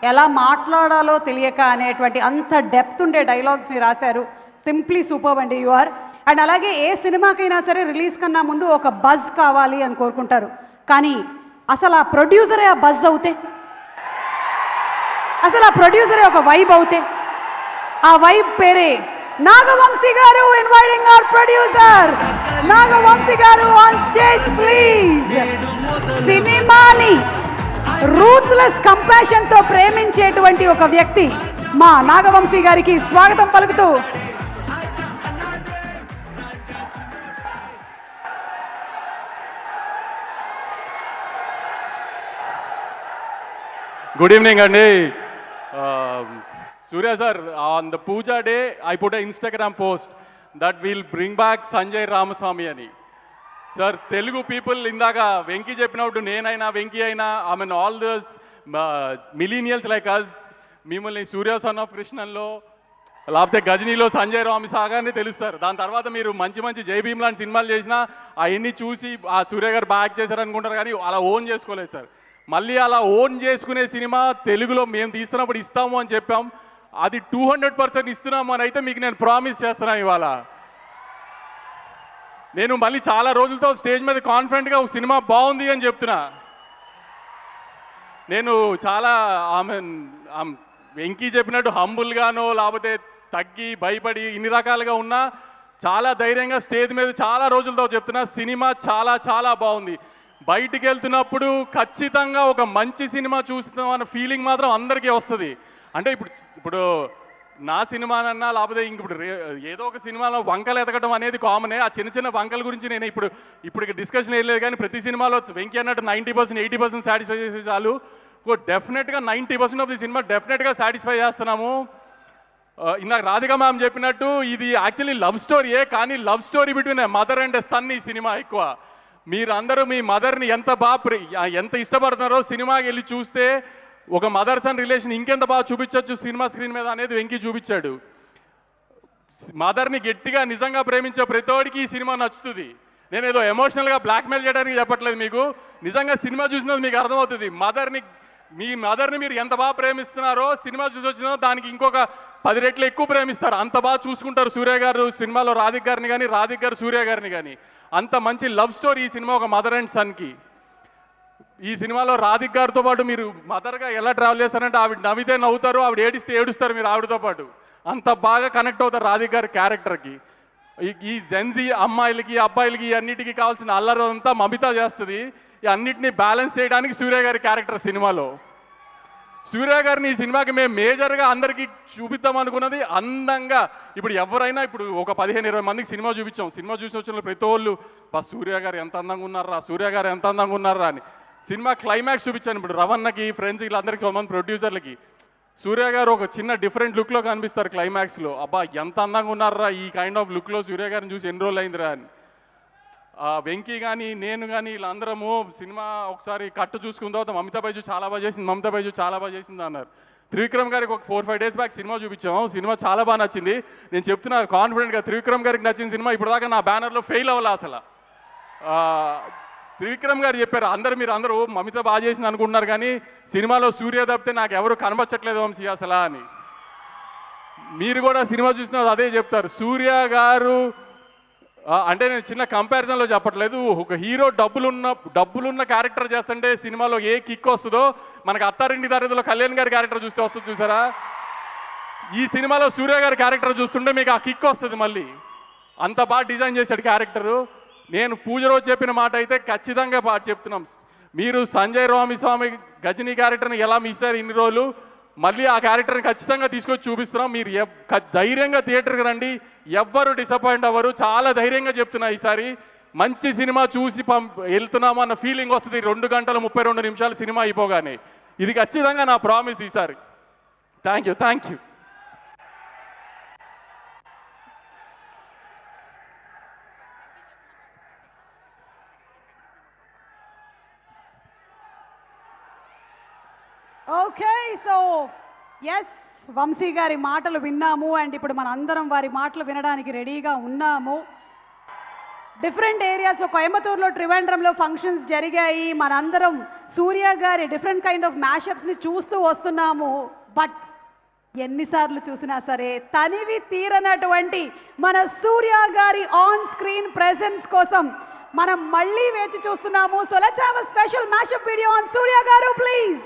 ఎలా మాట్లాడాలో తెలియక అనేటువంటి అంత డెప్త్ ఉండే డైలాగ్స్ని రాశారు. సింప్లీ సూపర్ అండి యు ఆర్. అండ్ అలాగే ఏ సినిమాకైనా సరే రిలీజ్ కన్నా ముందు ఒక బజ్ కావాలి అని కోరుకుంటారు. కానీ అసలు ఆ ప్రొడ్యూసరే ఆ బజ్ అవుతే, అసలు ఆ ప్రొడ్యూసరే ఒక వైబ్ అవుతే, ఆ వైబ్ పేరే నాగవంశీ గారు. ఇన్వైటింగ్ అవర్ ప్రొడ్యూసర్ నాగవంశీ గారు ఆన్ స్టేజ్ ప్లీజ్. సినిమాని రూత్లెస్ కంపాషన్తో ప్రేమించేటువంటి ఒక వ్యక్తి మా నాగవంశీ గారికి స్వాగతం పలుకుతూ Good evening, Andy. Surya sir, on the Puja day, I put an Instagram post that will bring back Sanjay Ramaswamy ani. Sir, Telugu people indaga Venki cheppinattu nenaina Venki aina, I mean all those millennials like us, మిమ్మల్ని సూర్య son of కృష్ణన్లో లేకపోతే గజనీలో సంజయ్ రామి సాగానే తెలుస్తారు. దాని తర్వాత మీరు మంచి మంచి జై భీమ్ లాంటి సినిమాలు చేసినా అవన్నీ చూసి ఆ సూర్య గారు బ్యాక్ చేశారు అనుకుంటారు, కానీ అలా ఓన్ చేసుకోలేదు సార్. మళ్ళీ అలా ఓన్ చేసుకునే సినిమా తెలుగులో మేము తీస్తున్నప్పుడు ఇస్తాము అని చెప్పాం. అది 200% ఇస్తున్నాము అని అయితే మీకు నేను ప్రామిస్ చేస్తున్నాను. ఇవాళ నేను మళ్ళీ చాలా రోజులతో స్టేజ్ మీద కాన్ఫిడెంట్గా ఒక సినిమా బాగుంది అని చెప్తున్నా. నేను చాలా వెంకీ చెప్పినట్టు హంబుల్గానో లేకపోతే తగ్గి భయపడి ఇన్ని రకాలుగా ఉన్నా చాలా ధైర్యంగా స్టేజ్ మీద చాలా రోజులతో చెప్తున్నా సినిమా చాలా చాలా బాగుంది. బయటికి వెళ్తున్నప్పుడు ఖచ్చితంగా ఒక మంచి సినిమా చూస్తున్నాం అన్న ఫీలింగ్ మాత్రం అందరికీ వస్తుంది. అంటే ఇప్పుడు నా సినిమానన్నా లేకపోతే ఇంక ఇప్పుడు ఏదో ఒక సినిమాలో వంకలు ఎదగడం అనేది కామనే. ఆ చిన్న చిన్న వంకల గురించి నేను ఇప్పుడు డిస్కషన్ ఏం లేదు, కానీ ప్రతి సినిమాలో వెంకీ అన్నట్టు 90% 80% సాటిస్ఫై చేసే చాలు. డెఫినెట్గా 90% ఆఫ్ ది సినిమా డెఫినెట్గా సాటిస్ఫై చేస్తున్నాము. ఇందాక రాధిక మ్యామ్ చెప్పినట్టు ఇది యాక్చువల్లీ లవ్ స్టోరీయే, కానీ love story between mother and son ఈ సినిమా ఎక్కువ. మీరందరూ మీ మదర్ని ఎంత ఇష్టపడుతున్నారో సినిమాకి వెళ్ళి చూస్తే ఒక మదర్ సన్ రిలేషన్ ఇంకెంత బాగా చూపించవచ్చు సినిమా స్క్రీన్ మీద అనేది వెంకీ చూపించాడు. మదర్ని గట్టిగా నిజంగా ప్రేమించే ప్రతివాడికి ఈ సినిమా నచ్చుతుంది. నేను ఏదో ఎమోషనల్గా బ్లాక్మెయిల్ చేయడానికి చెప్పట్లేదు, మీకు నిజంగా సినిమా చూసినది మీకు అర్థమవుతుంది. మీ మదర్ని మీరు ఎంత బాగా ప్రేమిస్తున్నారో సినిమా చూసి వచ్చినా దానికి ఇంకొక 10 రెట్లు ఎక్కువ ప్రేమిస్తారు. అంత బాగా చూసుకుంటారు సూర్య గారు సినిమాలో రాధిక్ గారిని కానీ, రాధిక్ గారు సూర్య గారిని కానీ. అంత మంచి లవ్ స్టోరీ ఈ సినిమా ఒక మదర్ అండ్ సన్కి. ఈ సినిమాలో రాధిక్ గారితో పాటు మీరు మదర్గా ఎలా ట్రావెల్ చేస్తారంటే ఆవిడ నవ్వితే నవ్వుతారు, ఆవిడ ఏడిస్తే ఏడుస్తారు మీరు ఆవిడతో పాటు. అంత బాగా కనెక్ట్ అవుతారు రాధిక్ గారి క్యారెక్టర్కి. ఈ జెన్జీ అమ్మాయిలకి అబ్బాయిలకి అన్నిటికీ కావాల్సిన అల్లరంతా మమిత చేస్తుంది. ఈ అన్నిటినీ బ్యాలెన్స్ చేయడానికి సూర్య గారి క్యారెక్టర్ సినిమాలో. సూర్య గారిని ఈ సినిమాకి మేము మేజర్గా అందరికీ చూపిద్దాం అనుకున్నది అందంగా. ఇప్పుడు ఎవరైనా ఒక 15-20 మందికి సినిమా చూపించాం. సినిమా చూసి వచ్చిన ప్రతి వాళ్ళు సూర్య గారు ఎంత అందంగా ఉన్నారా, సూర్య గారు ఎంత అందంగా ఉన్నారా అని. సినిమా క్లైమాక్స్ చూపించాను. ఇప్పుడు రవణకి ఫ్రెండ్స్ వీళ్ళందరికీ కొంతమంది ప్రొడ్యూసర్లకి సూర్య గారు ఒక చిన్న డిఫరెంట్ లుక్లో కనిపిస్తారు క్లైమాక్స్లో. అబ్బా ఎంత అందంగా ఉన్నారా ఈ కైండ్ ఆఫ్ లుక్లో సూర్య గారిని చూసి ఎన్ని రోజులు అయిందిరా అని. వెంకీ కానీ నేను కానీ వీళ్ళందరము సినిమా ఒకసారి కట్టు చూసుకున్న తర్వాత మమితా బైజు చాలా బాగా చేసింది, మమితా బైజు చాలా బాగా చేసింది అన్నారు. త్రివిక్రమ్ గారికి ఒక 4-5 డేస్ బ్యాక్ సినిమా చూపించాము. సినిమా చాలా బాగా నచ్చింది. నేను చెప్తున్నా కాన్ఫిడెంట్గా త్రివిక్రమ్ గారికి నచ్చిన సినిమా ఇప్పటిదాకా నా బ్యానర్లో ఫెయిల్ అవ్వాలి. అసలు త్రివిక్రమ్ గారు చెప్పారు మీరు అందరూ మమిత బాగా చేసింది అనుకుంటున్నారు, కానీ సినిమాలో సూర్య తప్పితే నాకు ఎవరు కనబచ్చట్లేదు వంశీ అసలు అని. మీరు కూడా సినిమా చూసిన అదే చెప్తారు. సూర్య గారు అంటే నేను చిన్న కంపారిజన్లో చెప్పట్లేదు. ఒక హీరో డబ్బులున్న క్యారెక్టర్ చేస్తుంటే సినిమాలో ఏ కిక్ వస్తుందో మనకు అత్తారింటి దారిలో కళ్యాణ్ గారి క్యారెక్టర్ చూస్తే వస్తుంది చూసారా. ఈ సినిమాలో సూర్య గారి క్యారెక్టర్ చూస్తుంటే మీకు ఆ కిక్ వస్తుంది. మళ్ళీ అంత బాగా డిజైన్ చేశాడు క్యారెక్టరు. నేను పూజ రోజు చెప్పిన మాట అయితే ఖచ్చితంగా చెప్తున్నాం. మీరు సంజయ్ రామస్వామి గజనీ క్యారెక్టర్ని ఎలా మిస్సారు ఇన్ని రోజులు, మళ్ళీ ఆ క్యారెక్టర్ని ఖచ్చితంగా తీసుకొచ్చి చూపిస్తున్నాం. మీరు ధైర్యంగా థియేటర్కి రండి, ఎవ్వరు డిసప్పాయింట్ అవ్వరు. చాలా ధైర్యంగా చెప్తున్నా, ఈసారి మంచి సినిమా చూసి వెళ్తున్నాము అన్న ఫీలింగ్ వస్తుంది 2 గంటల 32 నిమిషాలు సినిమా అయిపోగానే. ఇది ఖచ్చితంగా నా ప్రామిస్ ఈసారి. Thank you. Okay, so S Vamshi గారి మాటలు విన్నాము. అండ్ ఇప్పుడు మన అందరం వారి మాటలు వినడానికి రెడీగా ఉన్నాము. డిఫరెంట్ ఏరియాస్లో కోయంబత్తూరులో ట్రివాండ్రంలో ఫంక్షన్స్ జరిగాయి. మనందరం సూర్య గారి డిఫరెంట్ కైండ్ ఆఫ్ మ్యాషప్స్ని చూస్తూ వస్తున్నాము. బట్ ఎన్నిసార్లు చూసినా సరే తనివి తీరనటువంటి మన సూర్య గారి ఆన్ స్క్రీన్ ప్రెజెన్స్ కోసం మనం మళ్ళీ వేచి చూస్తున్నాము. So let's have a special mashup video on Surya గారు ప్లీజ్.